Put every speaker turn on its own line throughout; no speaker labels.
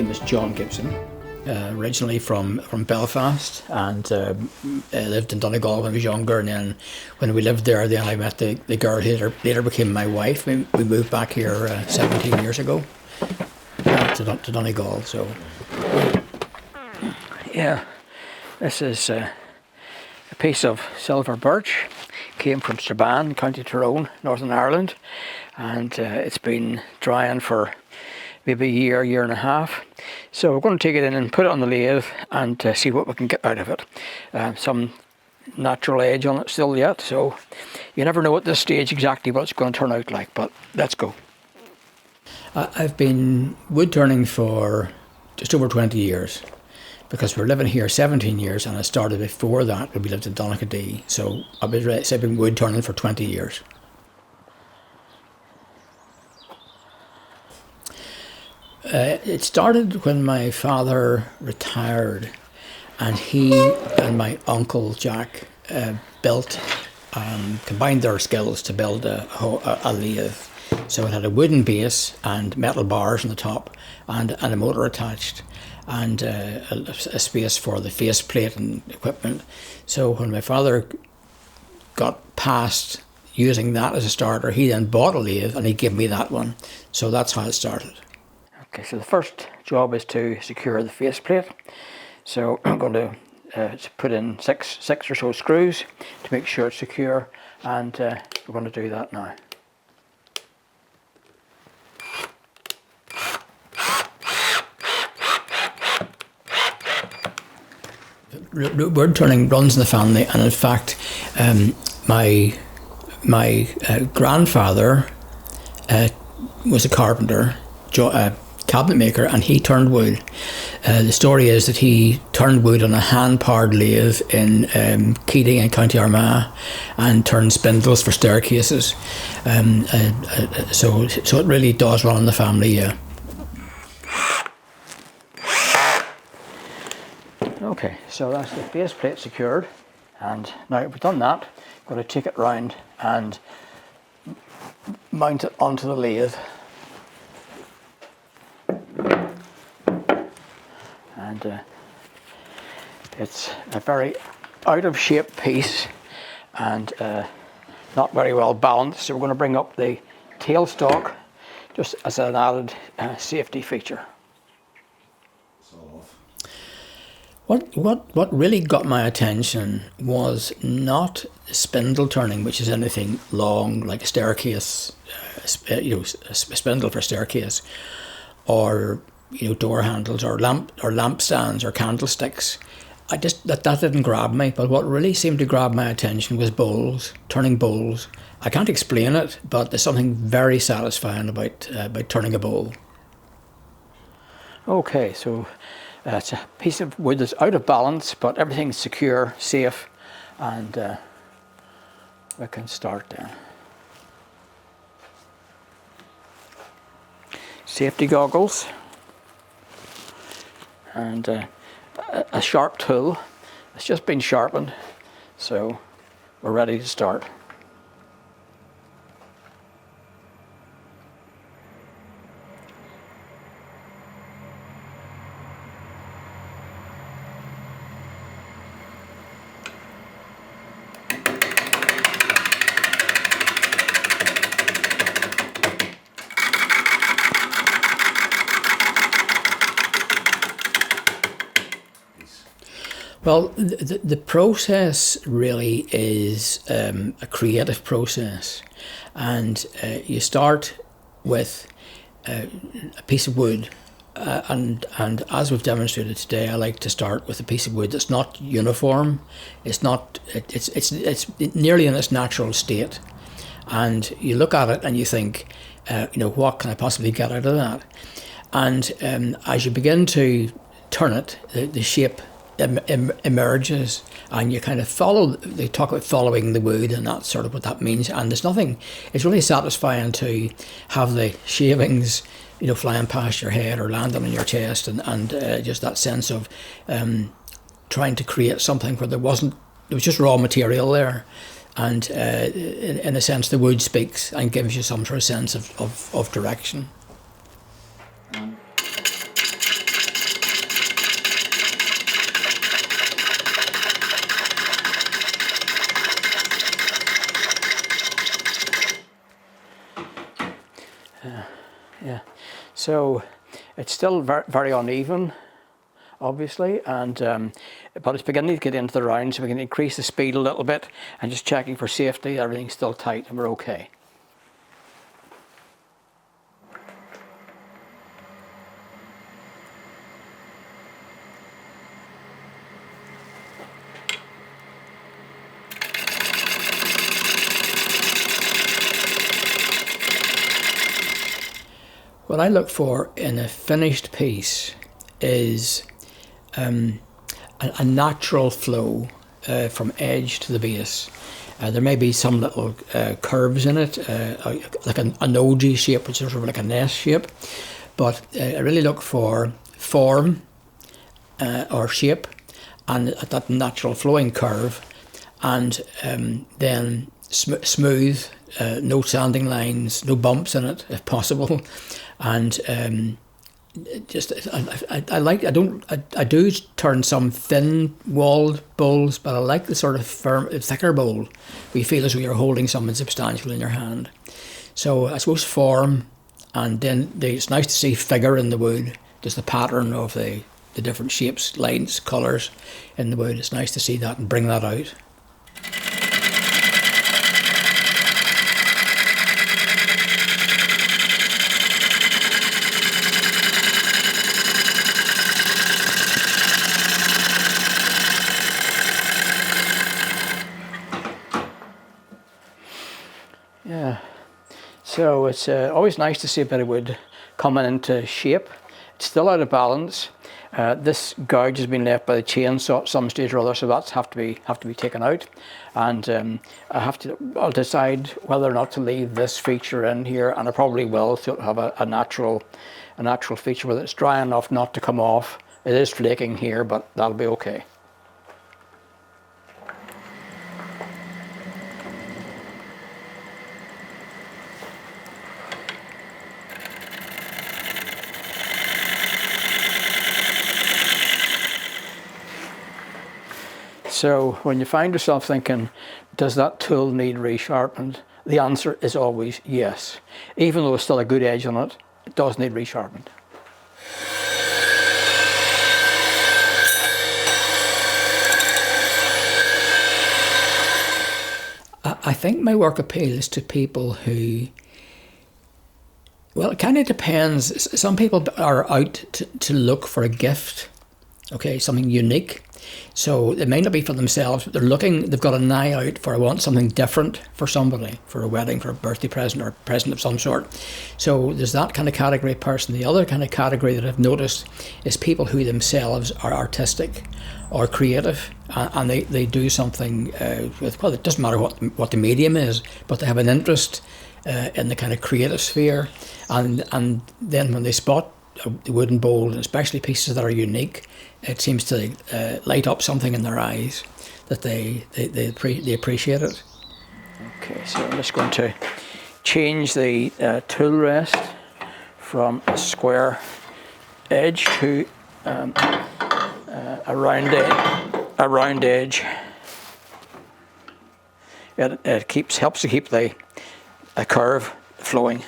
name is John Gibson, originally from Belfast, and lived in Donegal when I was younger, and then when we lived there, then I met the girl who later became my wife. We moved back here 17 years ago to Donegal. So yeah, this is a piece of silver birch. Came from Strabane, County Tyrone, Northern Ireland, and it's been drying for maybe a year and a half. So we're going to take it in and put it on the lathe and see what we can get out of it. Some natural edge on it still yet, so you never know at this stage exactly what it's going to turn out like, but let's go. I've been wood turning for just over 20 years, because we're living here 17 years, and I started before that when we lived in Donegal. So I've been wood turning for 20 years. It started when my father retired, and he and my uncle Jack combined their skills to build a lathe. So it had a wooden base and metal bars on the top, and a motor attached, and a space for the faceplate and equipment. So when my father got past using that as a starter, he then bought a lathe and he gave me that one. So that's how it started. Okay, so the first job is to secure the faceplate. So I'm going to put in six or so screws to make sure it's secure, and we're going to do that now. Wood turning runs in the family, and in fact, my grandfather was a carpenter, cabinet maker, and he turned wood. The story is that he turned wood on a hand-powered lathe in Keating in County Armagh, and turned spindles for staircases. So it really does run in the family, yeah. Okay, so that's the base plate secured, and now we've done that, I'm going to take it round and mount it onto the lathe. And it's a very out of shape piece, and not very well balanced, so we're going to bring up the tailstock just as an added safety feature. What really got my attention was not spindle turning, which is anything long like a staircase, a spindle for a staircase, or door handles, or lamp stands, or candlesticks. That didn't grab me. But what really seemed to grab my attention was bowls, turning bowls. I can't explain it, but there's something very satisfying about turning a bowl. Okay, so. It's a piece of wood that's out of balance, but everything's secure, safe, and we can start then. Safety goggles, and a sharp tool. It's just been sharpened, so we're ready to start. Well, the process really is a creative process, and you start with a piece of wood, and as we've demonstrated today, I like to start with a piece of wood that's not uniform. It's nearly in its natural state, and you look at it and you think, what can I possibly get out of that? And as you begin to turn it, the shape emerges, and you kind of they talk about following the wood, and that's sort of what that means. And it's really satisfying to have the shavings flying past your head or landing on your chest, and just that sense of trying to create something where there was just raw material there, and in a sense the wood speaks and gives you some sort of sense of direction. So it's still very uneven, obviously, and but it's beginning to get into the round, so we can increase the speed a little bit and just checking for safety, everything's still tight and we're okay. What I look for in a finished piece is a natural flow from edge to the base. There may be some little curves in it, like an OG shape, which is sort of like an S shape, but I really look for form or shape and that natural flowing curve, and then smooth, no sanding lines, no bumps in it if possible, and just I do turn some thin walled bowls, but I like the sort of firm, thicker bowl where you feel as though you're holding something substantial in your hand. So I suppose form, and then it's nice to see figure in the wood, just the pattern of the different shapes, lines, colours in the wood. It's nice to see that and bring that out. Yeah, so it's always nice to see a bit of wood coming into shape. It's still out of balance. This gouge has been left by the chainsaw at some stage or other, so that's have to be taken out. And I'll decide whether or not to leave this feature in here, and I probably will, so it'll have a natural feature where it's dry enough not to come off. It is flaking here, but that'll be okay. So when you find yourself thinking, does that tool need resharpened? The answer is always yes. Even though it's still a good edge on it, it does need resharpened. I think my work appeals to people who, well, it kind of depends. Some people are out to look for a gift, okay, something unique. So it may not be for themselves, but they've got an eye out for, I want something different for somebody, for a wedding, for a birthday present, or a present of some sort. So there's that kind of category of person. The other kind of category that I've noticed is people who themselves are artistic or creative, and they do something with, well, it doesn't matter what the medium is, but they have an interest in the kind of creative sphere, and then when they spot the wooden bowl, and especially pieces that are unique, it seems to light up something in their eyes that they appreciate it. Okay, so I'm just going to change the tool rest from a square edge to a round edge. It helps to keep the curve flowing.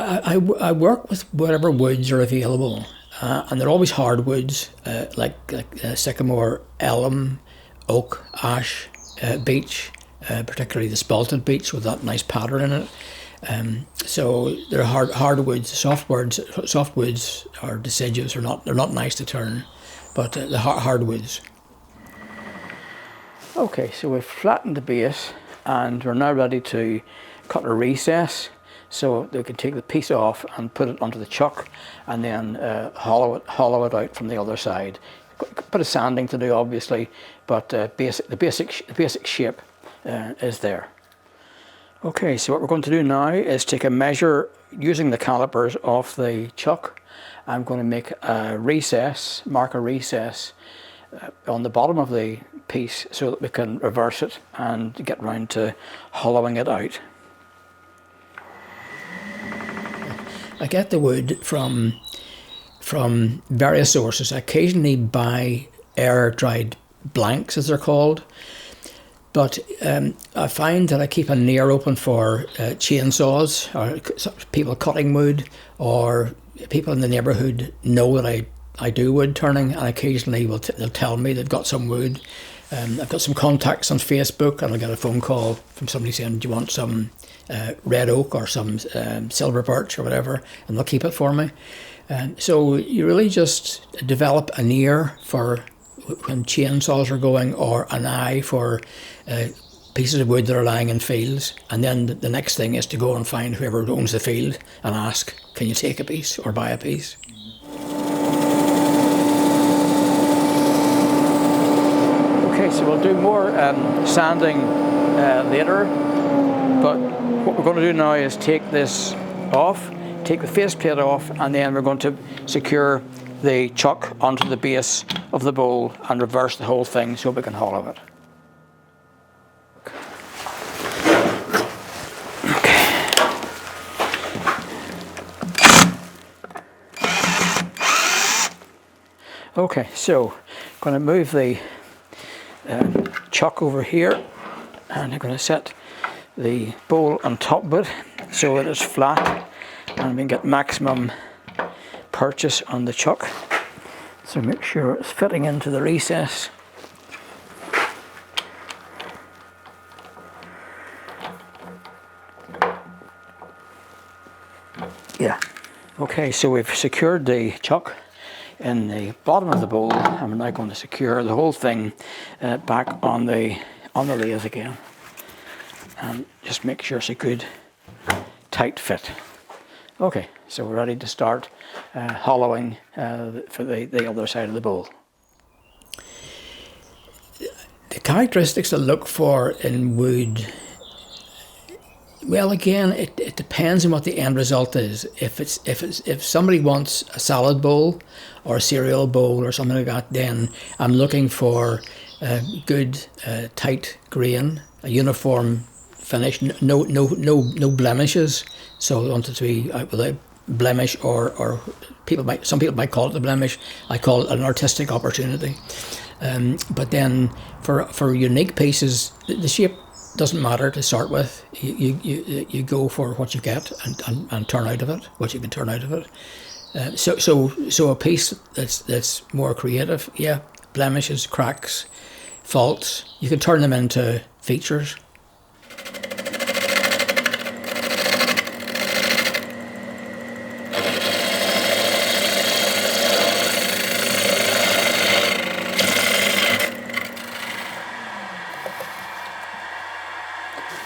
I work with whatever woods are available, and they're always hardwoods, like sycamore, elm, oak, ash, beech, particularly the spalted beech with that nice pattern in it. So they're hardwoods. Soft woods or deciduous they're not nice to turn, but the hardwoods. Okay, so we've flattened the base, and we're now ready to cut a recess. So they can take the piece off and put it onto the chuck, and then hollow it out from the other side. Bit of sanding to do, obviously, but the basic shape is there. Okay, so what we're going to do now is take a measure using the calipers off the chuck. I'm going to make mark a recess on the bottom of the piece so that we can reverse it and get round to hollowing it out. I get the wood from various sources. I occasionally buy air-dried blanks, as they're called. But I find that I keep an ear open for chainsaws, or people cutting wood, or people in the neighbourhood know that I do wood turning, and occasionally they'll tell me they've got some wood. I've got some contacts on Facebook, and I get a phone call from somebody saying, do you want some red oak or some silver birch or whatever, and they'll keep it for me. So you really just develop an ear for when chainsaws are going, or an eye for pieces of wood that are lying in fields, and then the next thing is to go and find whoever owns the field and ask, can you take a piece or buy a piece? Okay, so we'll do more sanding later, but what we're going to do now is take this off, take the faceplate off, and then we're going to secure the chuck onto the base of the bowl and reverse the whole thing so we can hollow it. Okay, so I'm going to move the chuck over here, and I'm going to set the bowl on top of it so it is flat and we can get maximum purchase on the chuck. So make sure it's fitting into the recess. Yeah. Okay, so we've secured the chuck in the bottom of the bowl, and we're now going to secure the whole thing back on the lathe again, and just make sure it's a good tight fit. Okay, so we're ready to start hollowing for the other side of the bowl. The characteristics to look for in wood, well, again, it depends on what the end result is. If somebody wants a salad bowl or a cereal bowl or something like that, then I'm looking for good tight grain, a uniform finish, no blemishes. So I want it to be without blemish, or some people might call it a blemish. I call it an artistic opportunity. But then for unique pieces, the shape doesn't matter to start with. You go for what you get and turn out of it what you can turn out of it. So a piece that's more creative, yeah, blemishes, cracks, faults, you can turn them into features.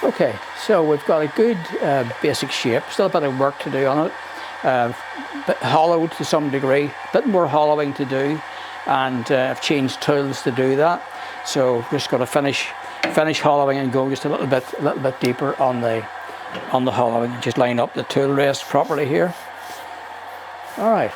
Okay, so we've got a good basic shape, still a bit of work to do on it, but hollowed to some degree, a bit more hollowing to do, and I've changed tools to do that. So we're just going to finish hollowing and go just a little bit deeper on the hollowing. Just line up the tool rest properly here. All right.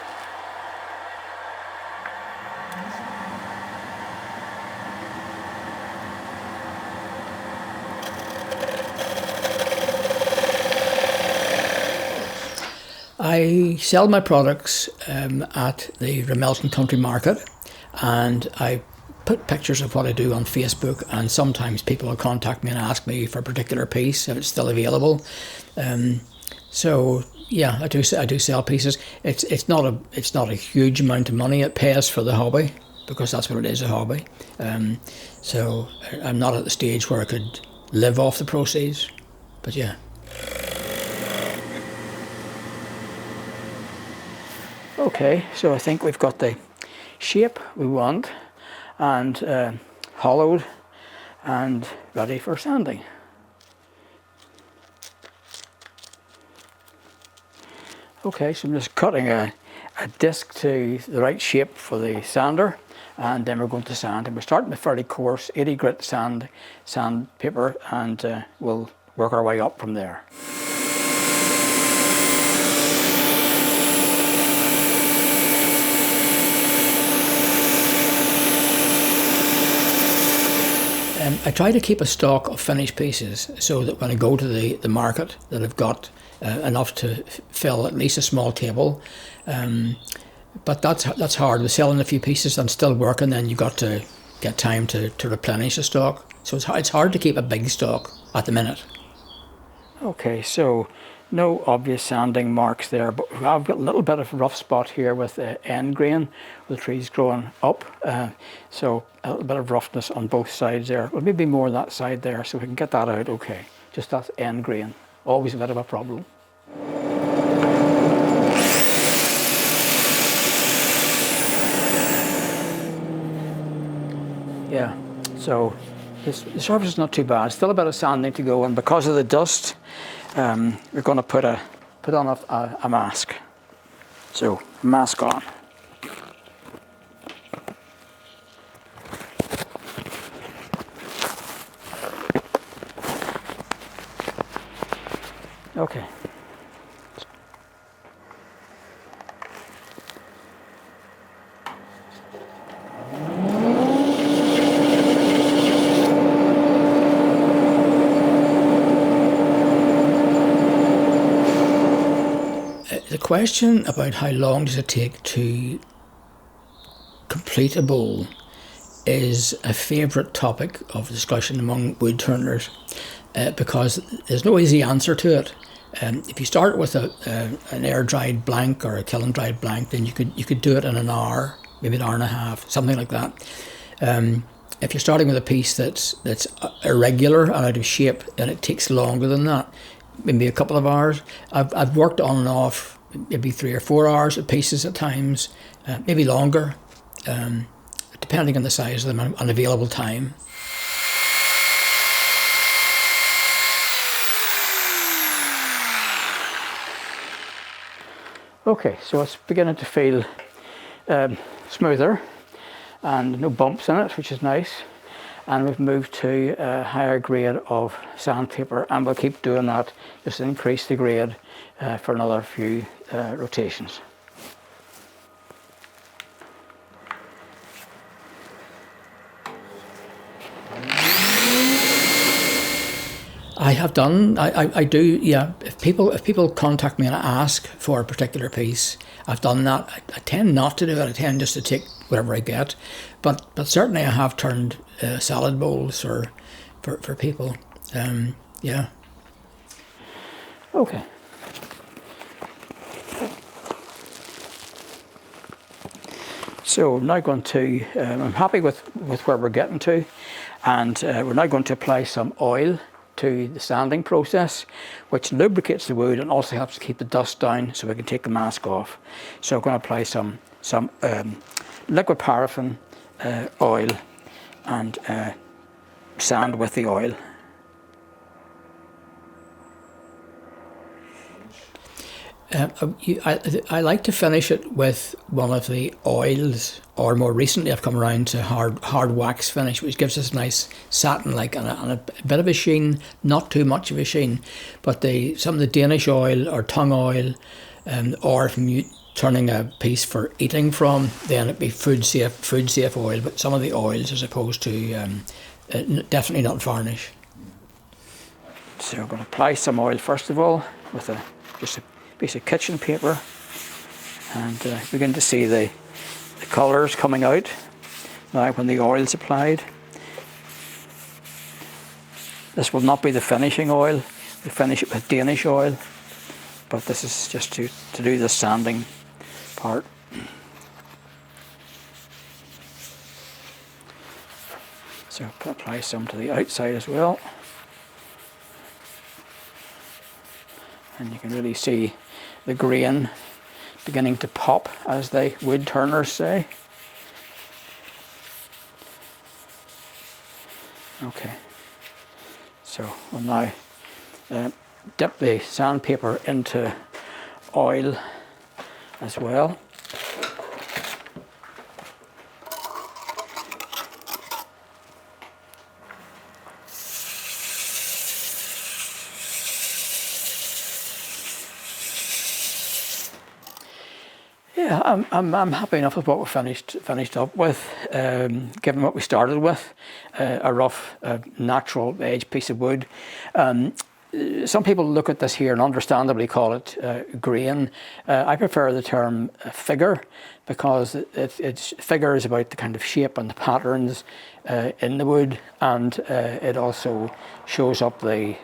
I sell my products at the Ramelton Country Market, and I put pictures of what I do on Facebook, and sometimes people will contact me and ask me for a particular piece if it's still available. So yeah, I do sell pieces. It's not a huge amount of money. It pays for the hobby, because that's what it is, a hobby. So I'm not at the stage where I could live off the proceeds, but yeah. Okay, so I think we've got the shape we want, and hollowed and ready for sanding. Okay, so I'm just cutting a disc to the right shape for the sander, and then we're going to sand. And we're starting with fairly coarse 80 grit sandpaper, and we'll work our way up from there. I try to keep a stock of finished pieces so that when I go to the market, that I've got enough to fill at least a small table. But that's hard. With selling a few pieces and still working, then you've got to get time to replenish the stock. So it's hard to keep a big stock at the minute. Okay, so no obvious sanding marks there, but I've got a little bit of rough spot here with the end grain, with the trees growing up. So a little bit of roughness on both sides there. Well, maybe more on that side there, so we can get that out okay. Just that end grain, always a bit of a problem. Yeah, so the surface is not too bad. Still a bit of sanding to go, and because of the dust, we're going to put on a mask. So, mask on. Okay. The question about how long does it take to complete a bowl is a favourite topic of discussion among wood turners, because there's no easy answer to it. If you start with an air dried blank or a kiln dried blank, then you could do it in an hour, maybe an hour and a half, something like that. If you're starting with a piece that's irregular and out of shape, then it takes longer than that, maybe a couple of hours. I've worked on and off maybe 3 or 4 hours of pieces at times, maybe longer, depending on the size of them and available time. Okay, so it's beginning to feel smoother and no bumps in it, which is nice. And we've moved to a higher grade of sandpaper, and we'll keep doing that, just increase the grade for another few rotations. I have done. I do. Yeah. If people contact me and ask for a particular piece, I've done that. I tend not to do it. I tend just to take whatever I get. But certainly I have turned salad bowls for people. Yeah. Okay. So now going to. I'm happy with where we're getting to, and we're now going to apply some oil to the sanding process, which lubricates the wood and also helps to keep the dust down so we can take the mask off. So I'm going to apply some liquid paraffin oil and sand with the oil. I like to finish it with one of the oils, or more recently I've come around to hard wax finish, which gives us a nice satin-like and a bit of a sheen, not too much of a sheen. But some of the Danish oil or tongue oil, or from you turning a piece for eating from, then it'd be food safe oil. But some of the oils, as opposed to definitely not varnish. So I'm going to apply some oil first of all with just a piece of kitchen paper, and begin to see the colours coming out now when the oil is applied. This will not be the finishing oil. We finish it with Danish oil, but this is just to do the sanding part. So apply some to the outside as well, and you can really see the grain beginning to pop, as the wood turners say. Okay, so we'll now dip the sandpaper into oil as well. Yeah, I'm happy enough with what we finished up with, given what we started with, a rough, natural edge piece of wood. some people look at this here and understandably call it grain. I prefer the term figure, because it's figure is about the kind of shape and the patterns in the wood, and it also shows up the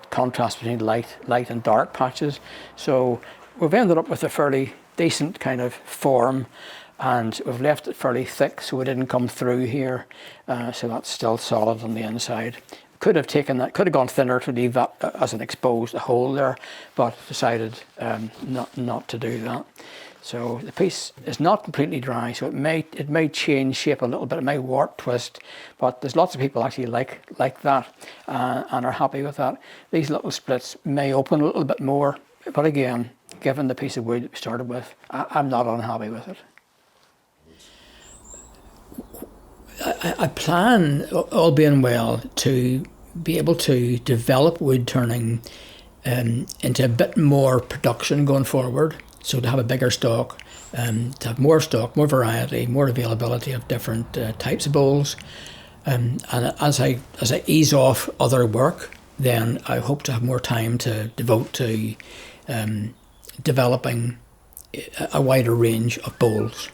contrast between light and dark patches. So we've ended up with a fairly decent kind of form, and we've left it fairly thick so it didn't come through here, so that's still solid on the inside. Could have taken that, could have gone thinner to leave that as an exposed hole there, but decided not to do that. So the piece is not completely dry, so it may change shape a little bit, it may warp, twist, but there's lots of people actually like that and are happy with that. These little splits may open a little bit more, but again, given the piece of wood we started with, I'm not unhappy with it. I plan, all being well, to be able to develop wood turning into a bit more production going forward. So to have a bigger stock, to have more stock, more variety, more availability of different types of bowls. And as I ease off other work, then I hope to have more time to devote to developing a wider range of bowls.